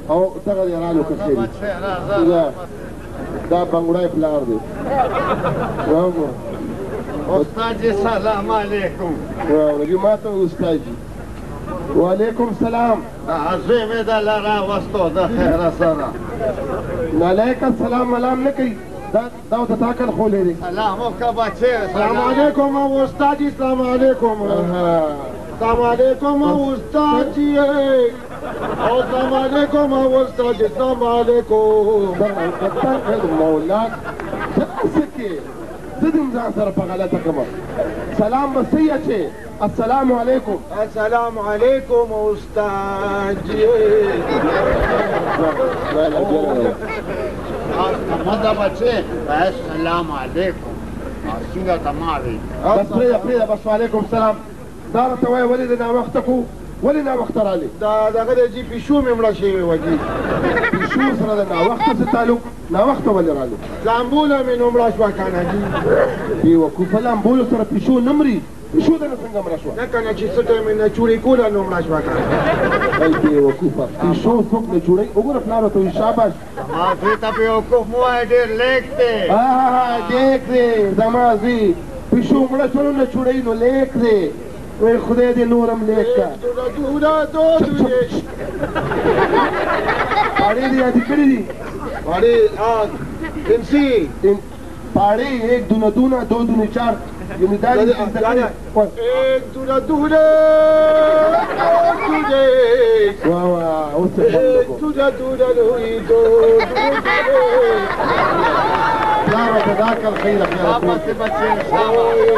او دغه دی رالو که خیر دا بنګړی پلار دی استاد جی سلام علیکم واورګي ما ته استاد جی وعلیکم سلام زوی مې د لاره وستو د خیره سره وعلیکم السلام ملام نه کوي دا د تاکل خولې دی سلام وکړه بچې السلام علیکم او استاد جی السلام علیکم السلام علیکم او استاد جی السلام علیکم او استاد جی السلام علیکم مولا څه کې زه دې ځان سره په غلطه کوم سلام به صحیح اچې السلام علیکم السلام علیکم استاد جی ماذا بچه السلام علیکم څنګه تمام بس پرېږده بس وعلیکم السلام دا راته وایه ولې د ناوخته کو ولې ناوخته رالې دغه دی جي پیشو مې مړه شوې وه جي پیشو سره د ناوخته څه تعلق ناوخته ولې رالې لامبوله مې نو مړه شوه که نه جي بېوقوفه لامبولو سره پیشو نه مري پیشو دنه څنګه مړه شوه نه که نه چې څه ټایم یې نه چوړې کوله نو مړه شوه که نه ای بېوقوفه پیشو څوک نه جوړوي وګوره پلار ورته وایي شاباش ما دوی ته بېوقوف مو وایي ډېر لیک دی لیک دی زما زوی پیشو مړه شوه نه جوړوي نو لیک دی وای خدای دې نورم لیک کا پاړې دې یادې کړې دي پاړې انسی پاړې ایک دونه دونه دو دونه چار یعنی دا ایک دونه دونه واه واه اوس ایک دونه دونه دوی دو پلار ته دا کل خیر خیر بس بچې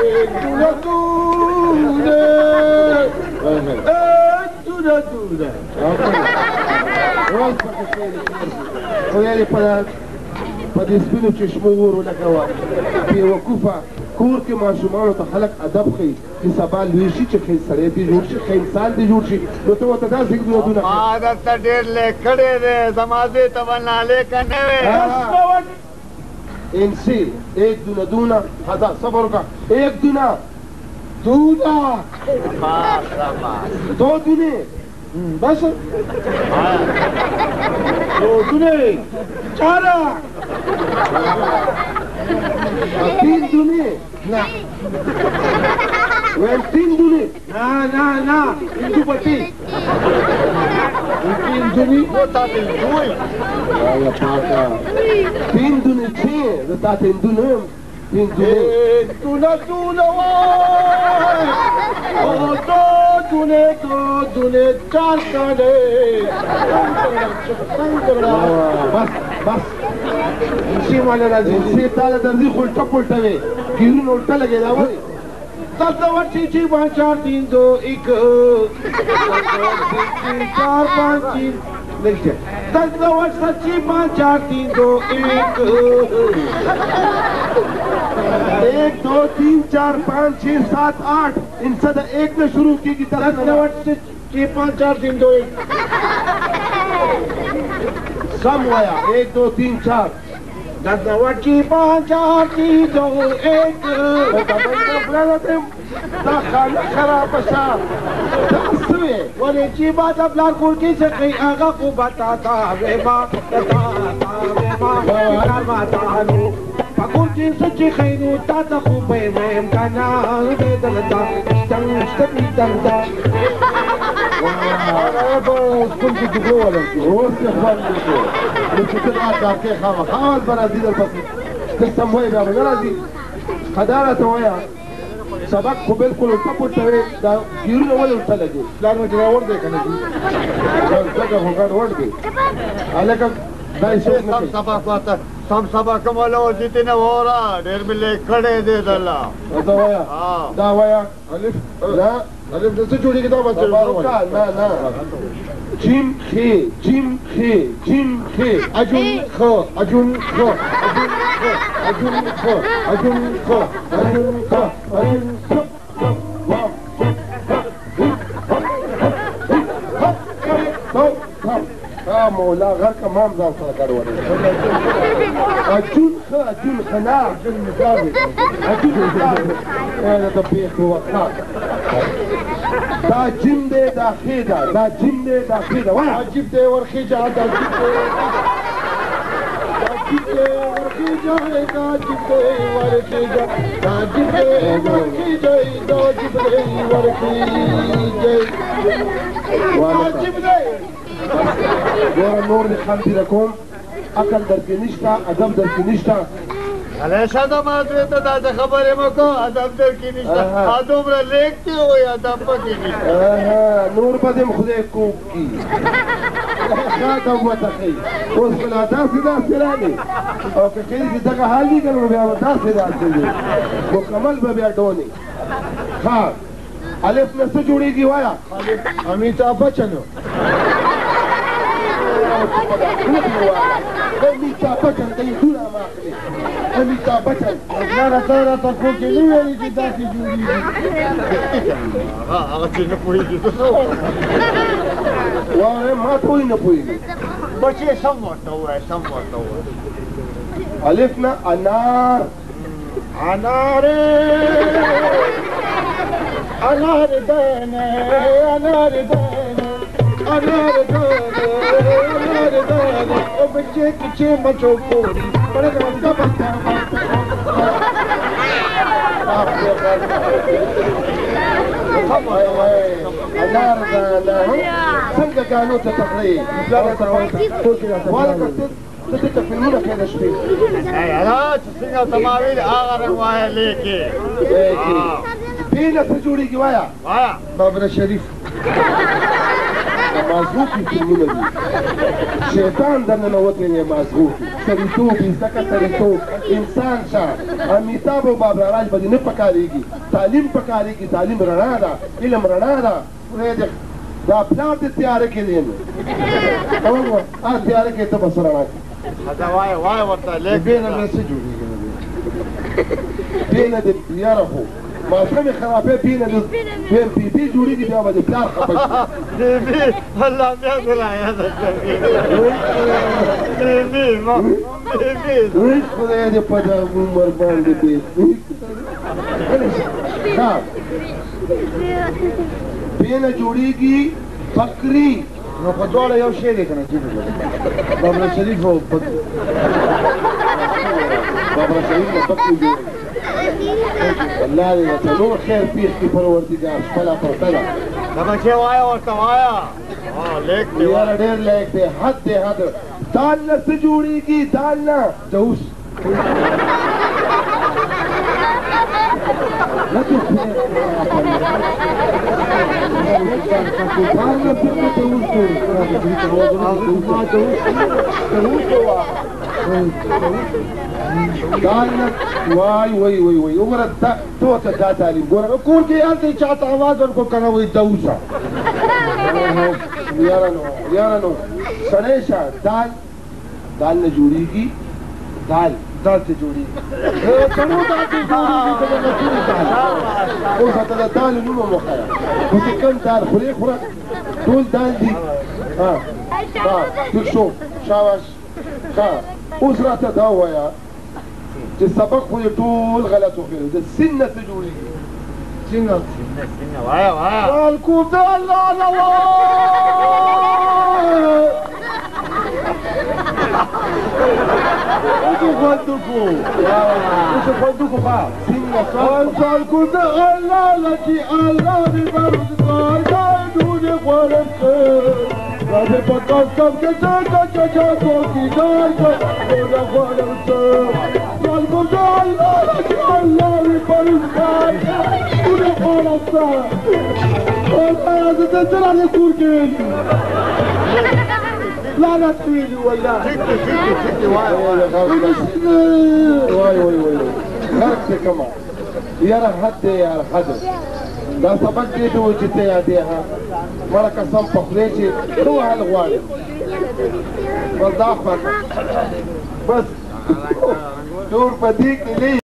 ایک دونه دونه دونه دونه اوس پکې خدای دې په دې سپینو چشمو ور ولګوه بېوقوفه کور کې ماشومانو ته خلک ادب ښیي چې سبا لوی شي چې ښه سړی دې جوړ شي ښه انسان دې جوړ شي نو ته ورته داسې دودونه ما درته ډېر لیک کړی دی زما زوی ته به نالیکه نه وې انسی ایک دونه دونه هزار صبر وکړه ایک دونه دونه دو دونه بس دو دونه چاره تین دونه نه ویل تین دونه نه هندو پتی تین دونه تا هندوی آیا پاکا تین دونه چه تا تین دونه تین دونه دونه دونه دو دونه چار کاله بس انسی مالا راځي انسی تاله درځي خلټه پلټه وي ګیرونه الټه لګېدا ولې دلته ورچی چې 5 4 3 2 1 4 5 3 देखिए दलता वर सच्ची 5 4 3 2 1 1 2 3 4 5 6 7 8 इनसे तो एक में शुरू की दलता वर सच्ची 5 4 3 2 1 सम हुआ 1 2 3 4 दलता वर सच्ची 5 4 3 2 1 خراب شاه تاسوي ولې چې با د پلار کور کې څه کوي هغه خو بتاتا وې ما نو پکور کې څه چې خینو تا ته خو به ویم کنه دې دلته څنګه دلته اوس کوم چې جوړ ولا اوس څه خبر نه چې څه راځي کې خاص برازیل پس څه سموي بیا راځي خدای ته وایا سبق خو بالکل الټه پلټه وې دا ګیرونه ولې الټه لګي پلار مې ډرایور دی که نه دي ځکه خو ګډوډ دی هلکه دا یې څوک نه کوي سم سبق کومله وځي نه وره ډېر مې لیک کړی دی دله دا وایه دا وایه الف نه الف د څه جوړېږي دا بس نه جیم خې جیم خې جیم خې اجون خ اجون خ اجون خ اجون خ اجون خ اجون خ مولا غر کا مام ځان سره ګډوډ اجون خ اجون خنا اجون مثال اجون مثال دا په وخت دا جیم دی دا خې ده دا جیم دی دا خې ده وایه عجیب دی ورخیجه دا جیب دی ګوره نور دې خلطې د کوم عقل درکې نشته ادب درکې نشته همیشه د مازوی ته داسې خبرې مه کوه ادب درکې نشته دومره لیک دی وایي ادب پکې نشته نور به دې م خدای کوږ کي ښه ادب وتښئ اوس خو لا داسې راغلي او که کلي چې دغه حال وي که نو بیا به داسې وي مکمل به بیا ډونې ښه الف نه څه جوړېږي وایه امیتابھ بچن امیتابھ بچن ته یې دوړه مه اخلې امیتابھ بچن پلاره تا راته کور کې نه ویلي چې داسې جوړېږي هغه چې نه پوهېږي ته څه واورې ما ته وایي نه پوهېږي بچې سم ورته ووایه سم ورته ووایه الف نه انار انارې انار دانه انار دانه انار دانه انار دانه او بچے کچے مچو کوری بڑے رنگا بچا انار دانه څنګه ګانو ته تقرې والا ته ته فلمونه کې د شپې چې څنګه ته ما ویلې هغه رنګ وایه لیکې بینه څه جوړېږي وایه وایه بابره شریف مازغوطي فلمونه دي شیطان درننوتی دی مازغوطي سړیتوب زده سړیتوب انسان شه امیتابھ او بابره راج به دې نه پکارېږي تعلیم پکارېږي تعلیم رڼا ده علم رڼا ده خدای دې دا پلار دې تیاره کې دی نو تیاره کې ته بس رڼا کړي وایه وایه ورته لیک بینه بیا څه جوړېږي بینه دې یاره خو ماشومې خرابې بینه دې بي جوړېږي بیا به دې پلار خفه شي بي الله بیا دې رایاده کړې بي ویش خدای دې په دا عمر باندې بي بینه جوړېږي فقري نو په دواړه یو شی دی که نه بابره شریف او بابره شریف نه فقري جوړېږي الله دې ورته نور خیر پېښ کړي پروردګار خپله پرته ده دا بچې وایه ورته وایه لیک دی یاره ډېر لیک دی حد دی حد دال نه څه جوړېږي دال نه دوس وای وای وای وای وګوره تو ته دا تعلیم ګوره کور کې هلته چاته اواز ورکړو که نه وایي دوسه یاره نو سړی شه دال نه جوړېږي دال ته جوړېږي تنو داسې جوړېږي که د نسوري دال اوس راته د دالو نوم هم وښیه خو چې کوم دال خورې خوره ټول دال دي ټیک شو شاباش ښه اوس راته دا ووایه چې سبق خو یې ټول غلط وښیلو د سین نه څه جوړېږي سینه وایه وایه الکوب د الله اوسو خوندوکو ښه خلکو د الله لکې الله دې بردګار ګاډونه غوړم کړ راځه په قسم کې چا کوکي دای ګاډونه غوړم کړ خلکو د الله لکې الله دې بردګار ګاډونه غوړم کړ الله دې ترانه کور کې لعنت ویلي والله وای غرق دې کمه یاره حد دی یاره حد دا سبق دې ته وایي چې ته یادې ها مړه قسم په خدای چې ښه وهل غواړې بس دا خوښه بس ټول په دې کې